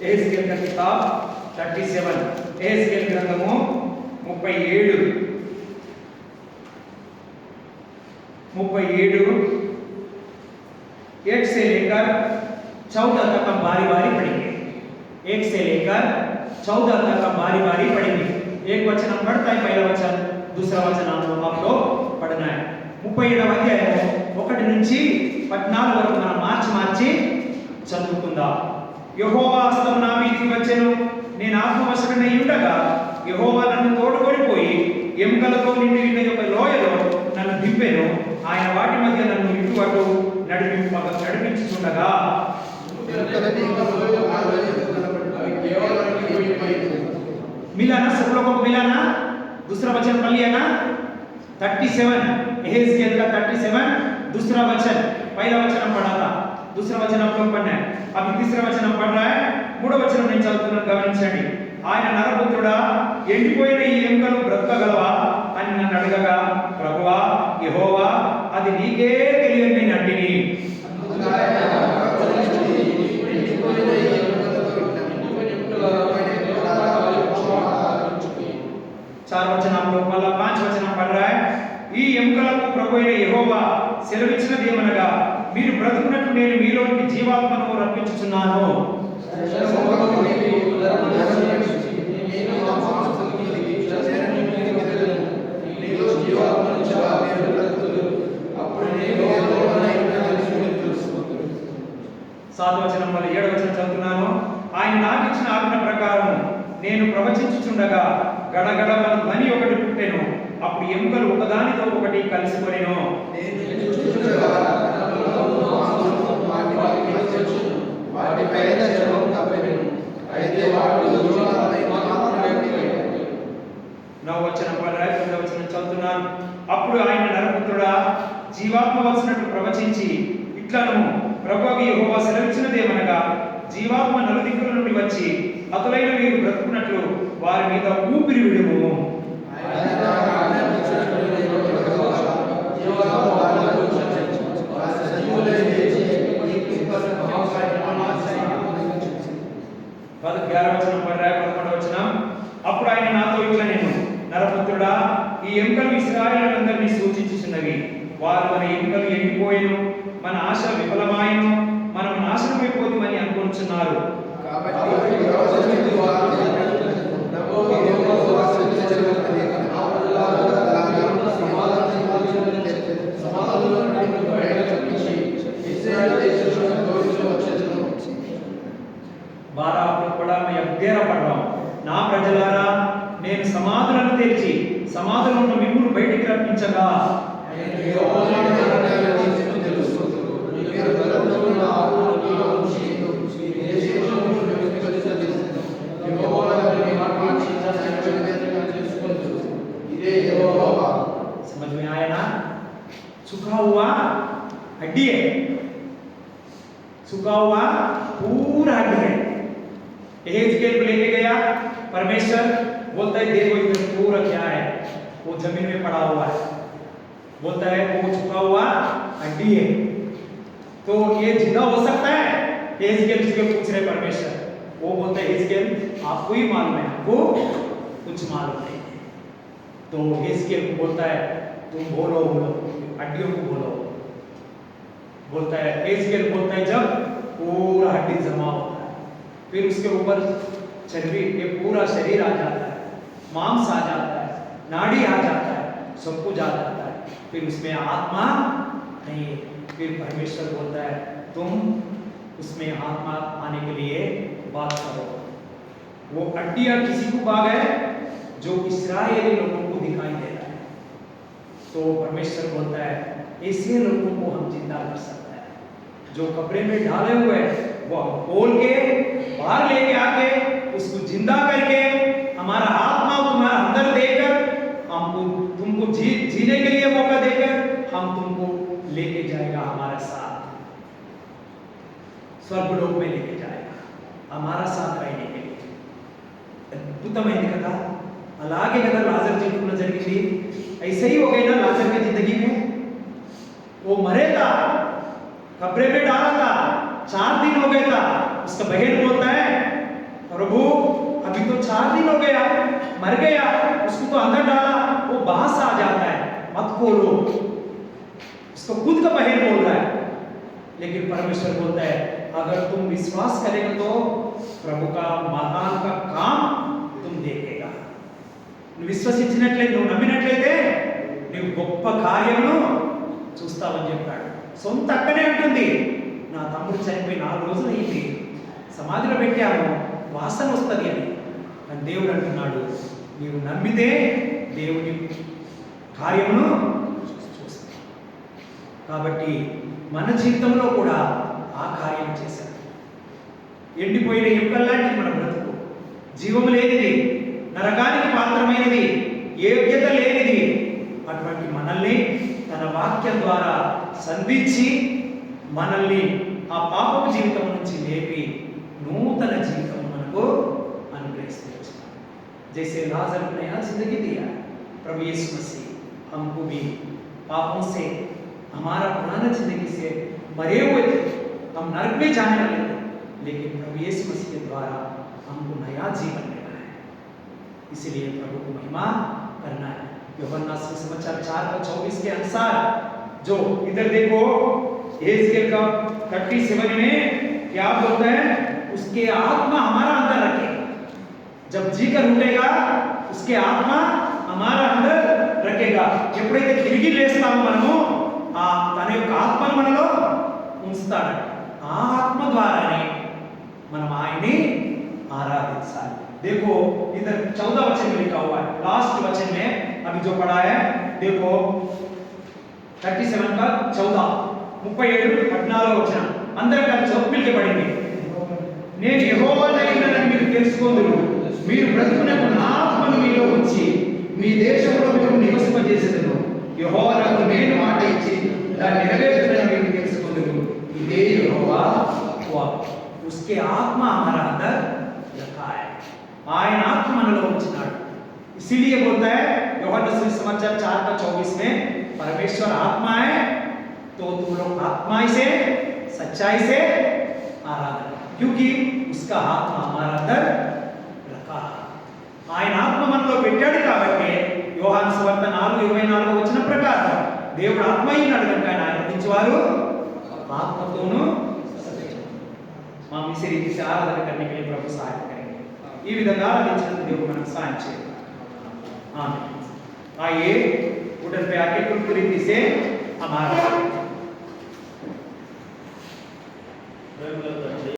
ఎహెజ్కేల్ का किताब 37 ఎహెజ్కేల్ గ్రంథము 37 1 से लेकर 14 तक हम बारी-बारी पढ़ेंगे। 1 से लेकर 14 तक हम बारी-बारी पढ़ेंगे। एक वचन हम पढ़ता है, पहला वचन, दूसरा वचन आप लोग पढ़ना है। 37వ అధ్యాయం 1 నుంచి 14 వరకు మనం మార్చి చదువుకుందాం. యెహోవా హస్తం నా మీదికి వచ్చెను, నేను ఆత్మవశుడనై ఉండగా యెహోవా నన్ను తోడుకొని పోయి ఎముకలతో నిండి ఉన్న ఒక లోయలో నన్ను దింపెను. ఆయన వాటి మధ్య నన్ను ఇటు అటు నడిపించుచుండగా मिला ना, सब लोगों को मिला ना? दूसरा वचन पढ़ लिया ना? 37 एहेजकेल का 37 दूसरा वचन, पहला वचन हम पढ़ा था, दूसरा वचन आप लोग पढ़ना है। अभी तीसरा वचन हम पढ़ रहा है। మూడో వచనం నేను చదువుతున్నాను, గమనించండి. ఆయన నరపుత్రుడా, ఎండిపోయిన ఈ ఎముకలు బ్రతకగలవా అని నన్ను అడగగా, ప్రభువా యెహోవా అది నీకే తెలియని నేను అంటిని. 4 वचन आप लोग वाला 5 वचन हम पढ़ रहा है। ఈ ఎముకలకు ప్రభువైన యెహోవా సెలవిచ్చినది ఏమనగా, మీరు బ్రతుకున్నట్టు నేను మీలోనికి జీవాత్మను రప్పించుచున్నాను. सात वचन वల్ల 7వ వచనం చదువుతున్నాను. ఆయన నాకు ఇచ్చిన ఆజ్ఞ ప్రకారం నేను ప్రవచించుచుండగా గడగడమను ధ్వని ఒకటి పుట్టెను. అప్పుడు ఎముకలు ఒకదానితో ఒకటి కలిసికొనెను. నవవచనం పరాయి 9వ వచనం చదువుతున్నాను. అప్పుడు ఆయన నరపుత్రుడా జీవాత్మ వచ్చినట్టు ప్రవచించి ఇట్లను ప్రభువు యెహోవా సెలవిచ్చినదేమనగా జీవాత్మ నలుదిక్కుల నుండి వచ్చి హతులైన వీరు బ్రతుకున్నట్లు వారి మీద ఊపిరి విడుము. అప్పుడు ఆయన నాతో ఇట్లా నేను నరపుత్రుడా ఈ ఎముకలు ఇశ్రాయేలులందరినీ సూచించుచున్నవి. వారు మన ఎముకలు ఎండిపోయేను, మన ఆశ విఫలమాయను, మనం నాశనమైపోతుందని అనుకుంటున్నారు. నా ప్రజలారా నేను సమాధులను తెరిచి సమాధుల నుండి మిమ్మును బయటికి రప్పించగా समझ में आया ना? सूखा हुआ हड्डी है, सूखा हुआ पूरा हड्डी है। एहेजकेल को लेके गया परमेश्वर, बोलता है देखो इधर पूरा क्या है, वो जमीन में पड़ा हुआ है, बोलता है वो सूखा हुआ हड्डी है, तो ये जिंदा हो सकता है? एहेजकेल से पूछ रहे परमेश्वर, वो बोलता है एहेजकेल आपको ही मालूम है, आपको कुछ मालूम नहीं। तो एहेजकेल को बोलता है तुम बोलो हड्डियों को बोलो। बोलता है एहेजकेल बोलता है जब पूरा हड्डी जमा होता है फिर उसके ऊपर चर्बी, ये पूरा शरीर आ जाता है, मांस आ जाता है, नाड़ी आ जाता है, सब कुछ आ जाता है, फिर उसमें आत्मा नहीं है। फिर परमेश्वर बोलता है तुम उसमें आत्मा आने के लिए बात करो। वो हड्डियां किसी को भाग है जो इस्राएली लोगों को दिखाई दे रहा है, तो परमेश्वर बोलता है ऐसे लोगों को हम जिंदा कर सकते हैं। जो कपड़े में डाले हुए हैं वो हम खोल के बाहर लेके आके उसको जिंदा करके हमारा आत्मा तुम्हारा अंदर देकर हमको तुमको जीने के लिए मौका देकर हम तुमको लेके जाएगा हमारे साथ, स्वर्गलोक में लेके जाएगा हमारा साथ रहने के लिए। అద్భుతమైంది కదా, అలాగే కదా లాజర్ జీవితంలో జరిగింది। ऐसे ही हो गई ना लाजर की जिंदगी में। वो मरे था, कब्र में डाला था, 4 दिन हो गया था। उसका बहन बोलता है प्रभु अभी तो 4 दिन हो गया, मर गया, उसको तो अंदर डाला, वो बाहर से आ जाता है, मत खोलो। उसको खुद का बहन बोल रहा है, लेकिन परमेश्वर बोलता है अगर तुम विश्वास करेगा तो प्रभु का महान का काम तुम देखेगा। నువ్వు విశ్వసించినట్లయితే, నువ్వు నమ్మినట్లయితే నువ్వు గొప్ప కార్యమును చూస్తావని చెప్పాడు। సొంత అక్కనే ఉంటుంది, నా తమ్ముడు చనిపోయి 4 రోజులు అయింది, సమాధిలో పెట్టాను, వాసన వస్తుంది అని। కానీ దేవుడు అంటున్నాడు నీవు నమ్మితే దేవుని కార్యమును చూస్తావు। కాబట్టి మన జీవితంలో కూడా ఆ కార్యం చేశాడు। ఎండిపోయిన ఎముకల్లాంటి మన బ్రతుకు, జీవము లేనిది, నరకానికి పాత్రమైనది, యోగ్యత లేనిది, అటువంటి మనల్ని తన వాక్యం ద్వారా సంధించి మనల్ని ఆ పాపపు జీవితం నుంచి లేపి నూతన జీవితం మనకు అనుగ్రహిస్తూ వచ్చాడు। जैसे लाजर को नया जिंदगी दिया प्रभु यीशु मसीह हमको भी पापों से, हमारा पुराना जिंदगी से मरे हुए थे, हम नरक में जाने वाले थे, लेकिन प्रभु यीशु मसीह के द्वारा हमको नया जीवन मिला है। इसलिए प्रभु को महिमा करना है। यूहन्ना सुसमाचार 4:24 के अनुसार जो इधर देखो एहेजकेल का 37 में क्या बोलता है, उसके आत्मा हमारा अंदर रखेगा, जब जीकर उठेगा उसके आत्मा हमारा अंदर रखेगा। ఎప్పుడైతే తిరిగి లేస్తామో మనము ఆ తన యొక్క ఆత్మను మనలో ఉంచుతాడు, ఆ ఆత్మ ద్వారానే మనం ఆయన్ని ఆరాధించాలి। देखो इधर 14 वचन में लिखा हुआ है, लास्ट वचन में अभी जो पढ़ा है देखो 37 का 14 37 14 वचन अंदर का चौक मिलके पढ़ेंगे। నేను యెహోవానైనని మీరు తెలుసుకొందురు. మీరు బ్రతుకునకు నా ఆత్మను మీలో ఉంచి మీ దేశంలో మీరు నివసింపజేసేదను. యెహోవా నాకు నేను మాట ఇచ్చి దాన్ని నెరవేర్చుటని మీరు తెలుసుకొందురు. ఇదే యెహోవా వాక్కు. उसके आत्मा हमारा अंदर रखा है, ఆయన ఆత్మ మనలో ఉంచినాడు. इसीलिए बोलता है यूहन्ना सुसमाचार 4:24 में परमेश्वर आत्मा है, तो तुम लोग आत्मा से सच्चाई से आराधना, क्योंकि उसका आत्मा हमारा अंदर रखा. ఆయన ఆత్మ మనలో పెట్టాడు కాబట్టి యోహాను సువార్త 4:24 వచ్చిన ప్రకారం దేవుడు ఆత్మ అయినాడు కనుక ఆయన ఆరాధించేవారు ఆత్మతోనూ हम इसी रीति से आराधना करने के लिए प्रभु सहायता करेंगे. ఈ విధంగా ఆరాధించడానికి దేవుడు మనకు సహాయం చేయాలి. आमीन. आइए उठन पे आके कुछ रीति से हमारा